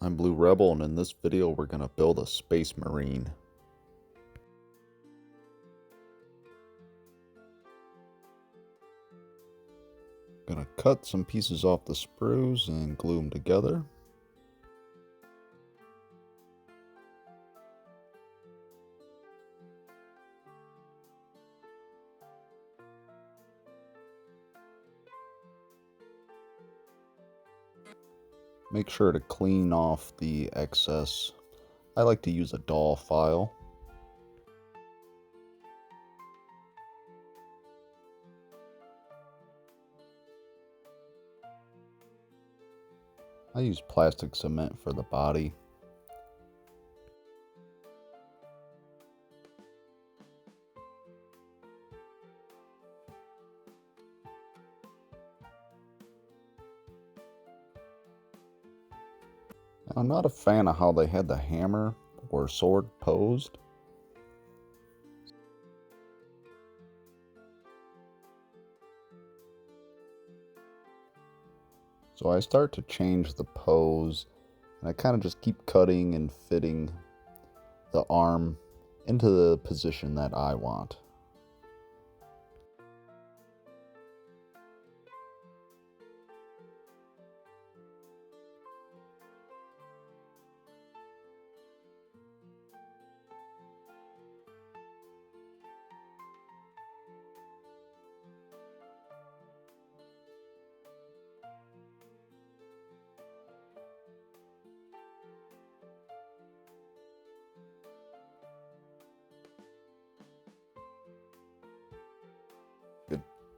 I'm Blue Rebel, and in this video we're going to build a Space Marine. I'm going to cut some pieces off the sprues and glue them together. Make sure to clean off the excess. I like to use a DAW file. I use plastic cement for the body. I'm not a fan of how they had the hammer or sword posed. So I start to change the pose, and I kind of just keep cutting and fitting the arm into the position that I want.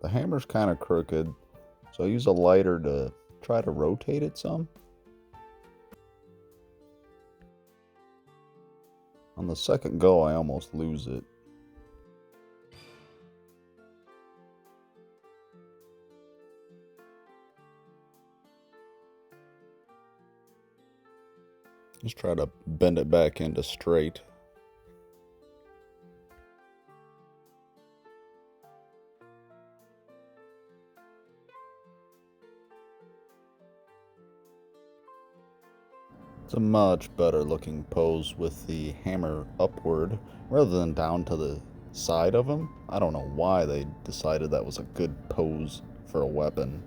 The hammer's kind of crooked, so I use a lighter to try to rotate it some. On the second go, I almost lose it. Just try to bend it back into straight. It's a much better looking pose with the hammer upward rather than down to the side of him. I don't know why they decided that was a good pose for a weapon.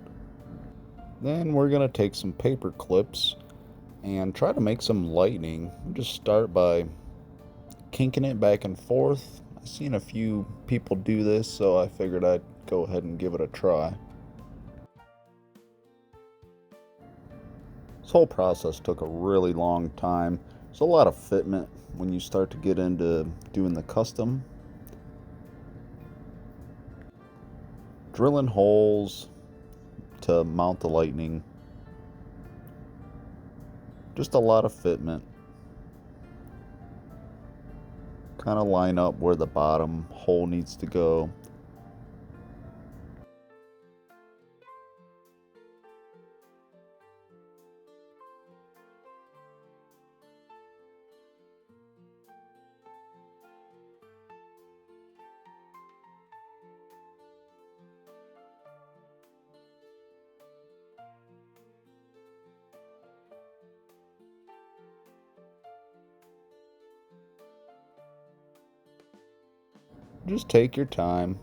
Then we're going to take some paper clips and try to make some lightning. Just start by kinking it back and forth. I've seen a few people do this, so I figured I'd go ahead and give it a try. This whole process took a really long time. There's a lot of fitment when you start to get into doing the custom. Drilling holes to mount the lightning. Just a lot of fitment. Kind of line up where the bottom hole needs to go. Just take your time.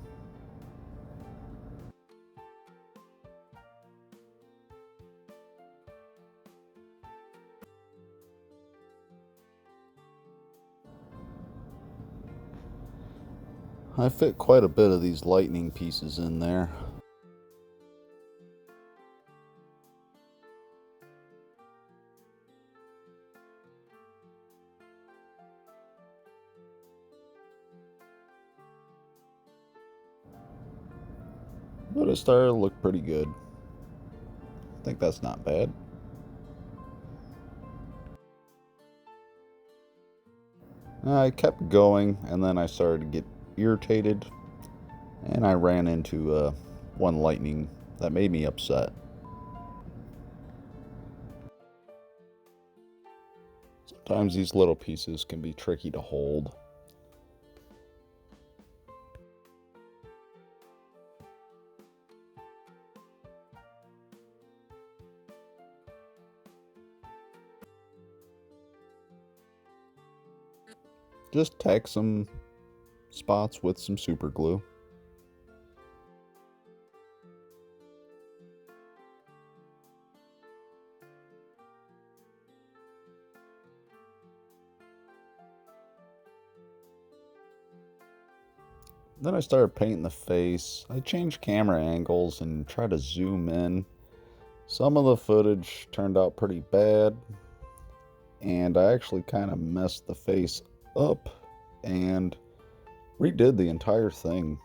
I fit quite a bit of these lightning pieces in there. But it started to look pretty good. I think that's not bad. I kept going, and then I started to get irritated, and I ran into one lightning that made me upset. Sometimes these little pieces can be tricky to hold. Just tack some spots with some super glue. Then I started painting the face. I changed camera angles and tried to zoom in. Some of the footage turned out pretty bad, and I actually kind of messed the face up and redid the entire thing.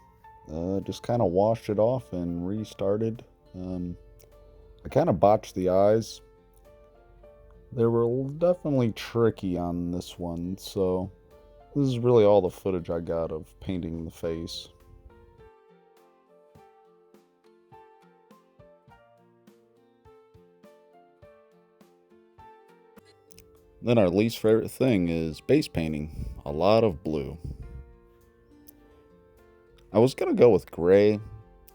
Just kind of washed it off and restarted. I kind of botched the eyes. They were definitely tricky on this one, so this is really all the footage I got of painting the face. Then our least favorite thing is base painting. A lot of blue. I was going to go with gray,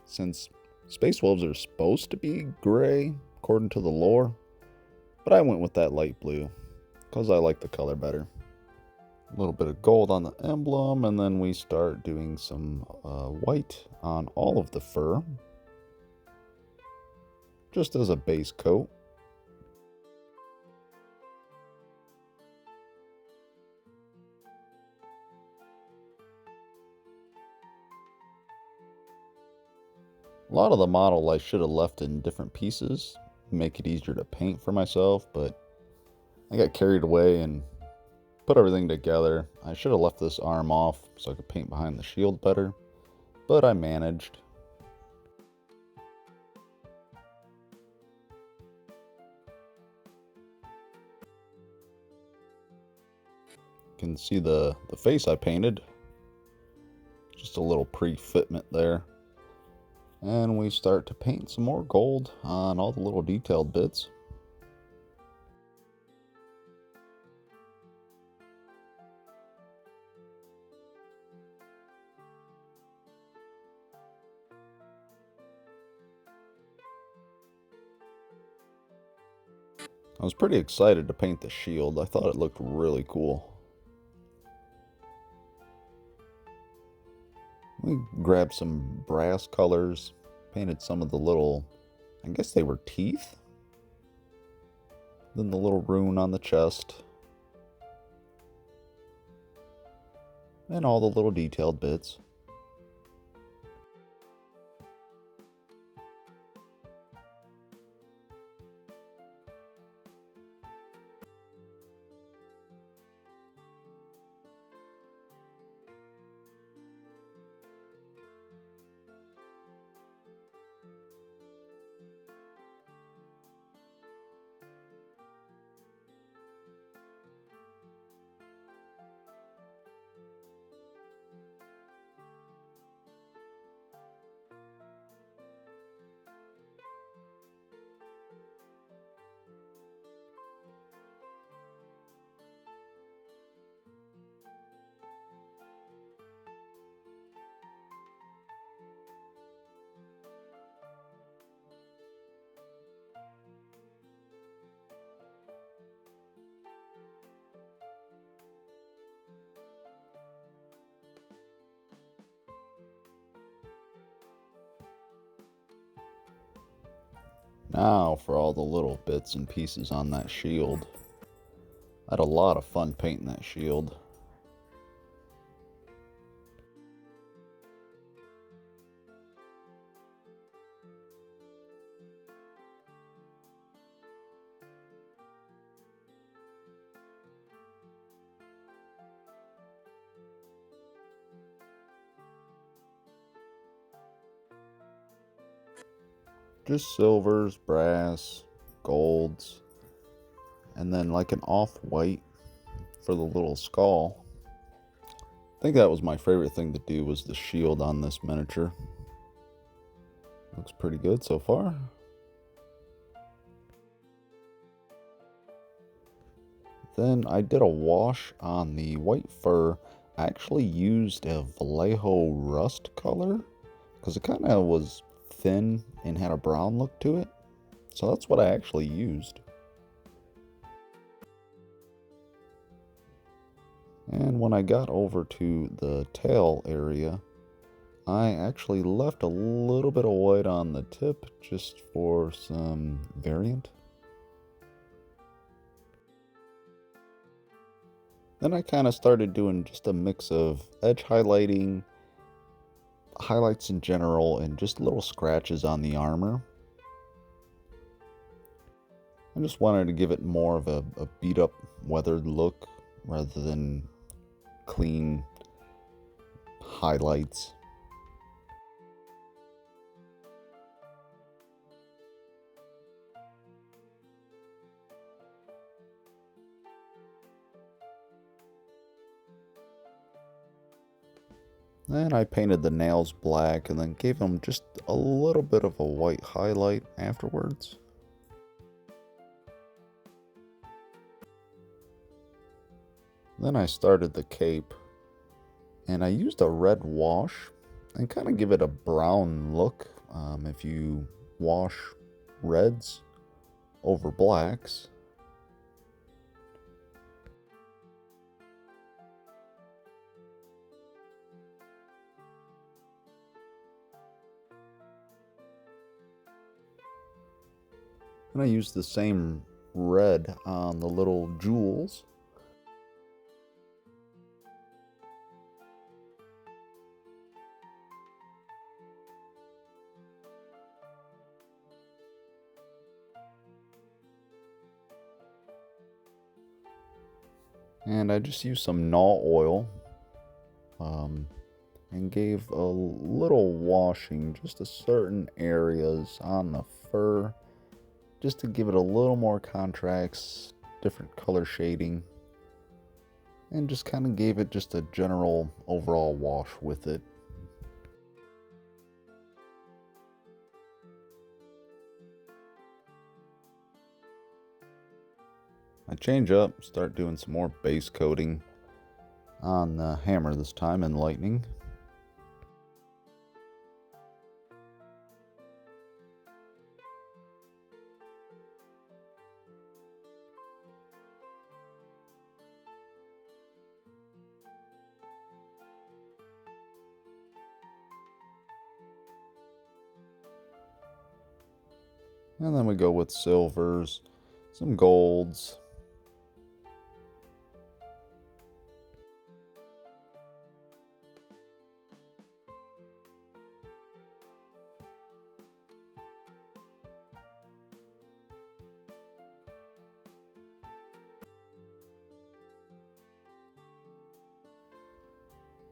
since Space Wolves are supposed to be gray, according to the lore. But I went with that light blue, because I like the color better. A little bit of gold on the emblem, and then we start doing some white on all of the fur, just as a base coat. A lot of the model I should have left in different pieces, make it easier to paint for myself, but I got carried away and put everything together. I should have left this arm off so I could paint behind the shield better, but I managed. You can see the face I painted. Just a little pre-fitment there. And we start to paint some more gold on all the little detailed bits. I was pretty excited to paint the shield. I thought it looked really cool. We grabbed some brass colors, painted some of the little, I guess they were teeth. Then the little rune on the chest. And all the little detailed bits. Now for all the little bits and pieces on that shield. I had a lot of fun painting that shield. Just silvers, brass, golds, and then like an off-white for the little skull. I think that was my favorite thing to do, was the shield on this miniature. Looks pretty good so far. Then I did a wash on the white fur. I actually used a Vallejo rust color because it kind of was thin and had a brown look to it. So that's what I actually used. And when I got over to the tail area, I actually left a little bit of white on the tip just for some variant. Then I kind of started doing just a mix of edge highlighting, highlights in general, and just little scratches on the armor. I just wanted to give it more of a beat up, weathered look rather than clean highlights. Then I painted the nails black and then gave them just a little bit of a white highlight afterwards. Then I started the cape and I used a red wash and kind of give it a brown look. If you wash reds over blacks. And I used the same red on the little jewels. And I just used some gnaw oil and gave a little washing just to certain areas on the fur just to give it a little more contrast, different color shading, and just kind of gave it just a general overall wash with it. I change up, start doing some more base coating on the hammer this time in lightning. And then we go with silvers, some golds.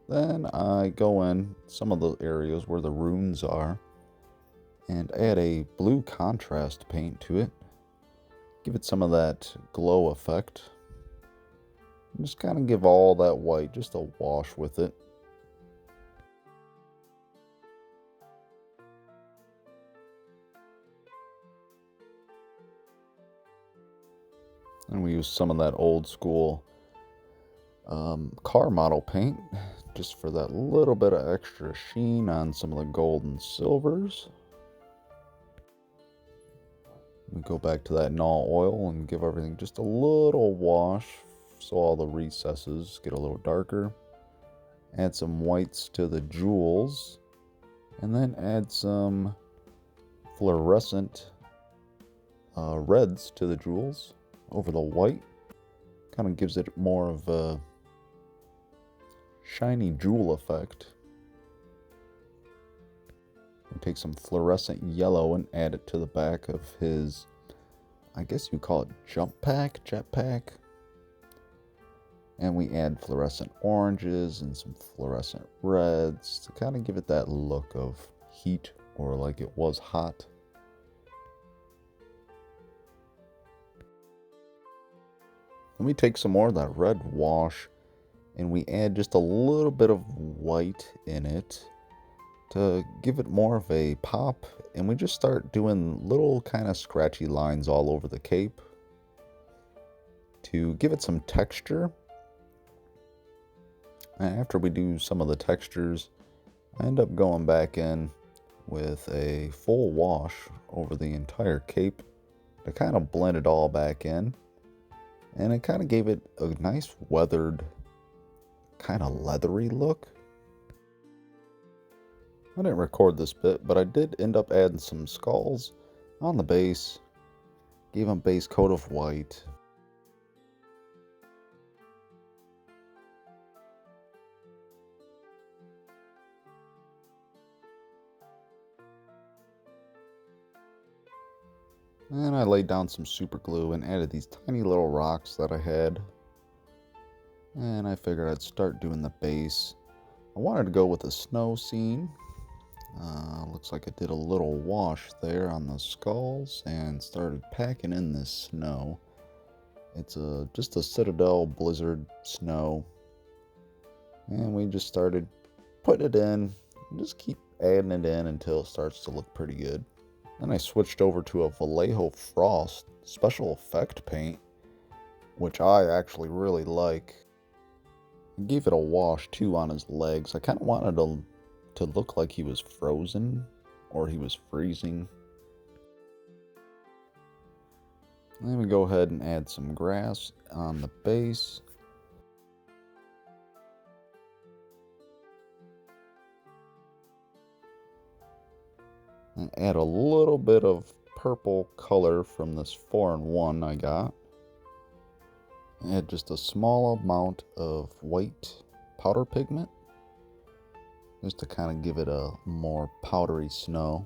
Then I go in some of the areas where the runes are and add a blue contrast paint to it. Give it some of that glow effect. And just kind of give all that white just a wash with it. And we use some of that old school car model paint just for that little bit of extra sheen on some of the gold and silvers. We go back to that gnaw oil and give everything just a little wash so all the recesses get a little darker. Add some whites to the jewels and then add some fluorescent reds to the jewels over the white. Kind of gives it more of a shiny jewel effect. And take some fluorescent yellow and add it to the back of his, I guess you call it jetpack. And we add fluorescent oranges and some fluorescent reds to kind of give it that look of heat or like it was hot. Then we take some more of that red wash and we add just a little bit of white in it to give it more of a pop, and we just start doing little kind of scratchy lines all over the cape to give it some texture. And after we do some of the textures, I end up going back in with a full wash over the entire cape to kind of blend it all back in, and it kind of gave it a nice weathered kind of leathery look. I didn't record this bit, but I did end up adding some skulls on the base. Gave him base coat of white. And I laid down some super glue and added these tiny little rocks that I had. And I figured I'd start doing the base. I wanted to go with a snow scene. Looks like I did a little wash there on the skulls and started packing in this snow. It's just a Citadel Blizzard snow. And we just started putting it in. Just keep adding it in until it starts to look pretty good. Then I switched over to a Vallejo Frost special effect paint, which I actually really like. I gave it a wash too on his legs. I kind of wanted him to look like he was frozen or he was freezing. Then we go ahead and add some grass on the base. And add a little bit of purple color from this 4-in-1 I got. Add just a small amount of white powder pigment, just to kind of give it a more powdery snow.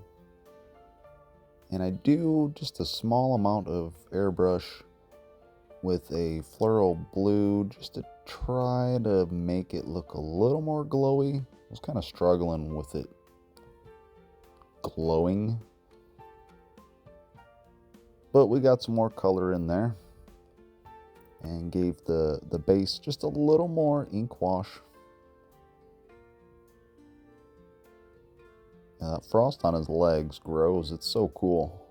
And I do just a small amount of airbrush with a fluoro blue just to try to make it look a little more glowy. I was kind of struggling with it glowing, but we got some more color in there and gave the base just a little more ink wash. That frost on his legs grows. It's so cool.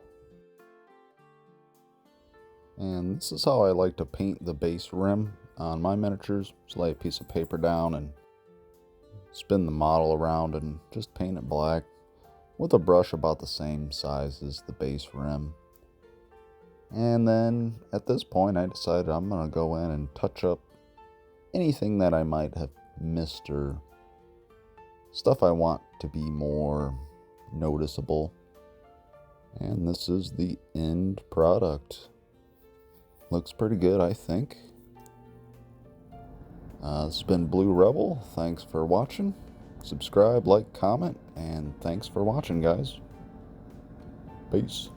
And this is how I like to paint the base rim on my miniatures. Just lay a piece of paper down and spin the model around and just paint it black with a brush about the same size as the base rim. And then at this point I decided I'm going to go in and touch up anything that I might have missed or stuff I want to be more noticeable. And this is the end product. Looks pretty good, I think. This has been Blue Rebel. Thanks for watching. Subscribe, like, comment, and thanks for watching, guys. Peace.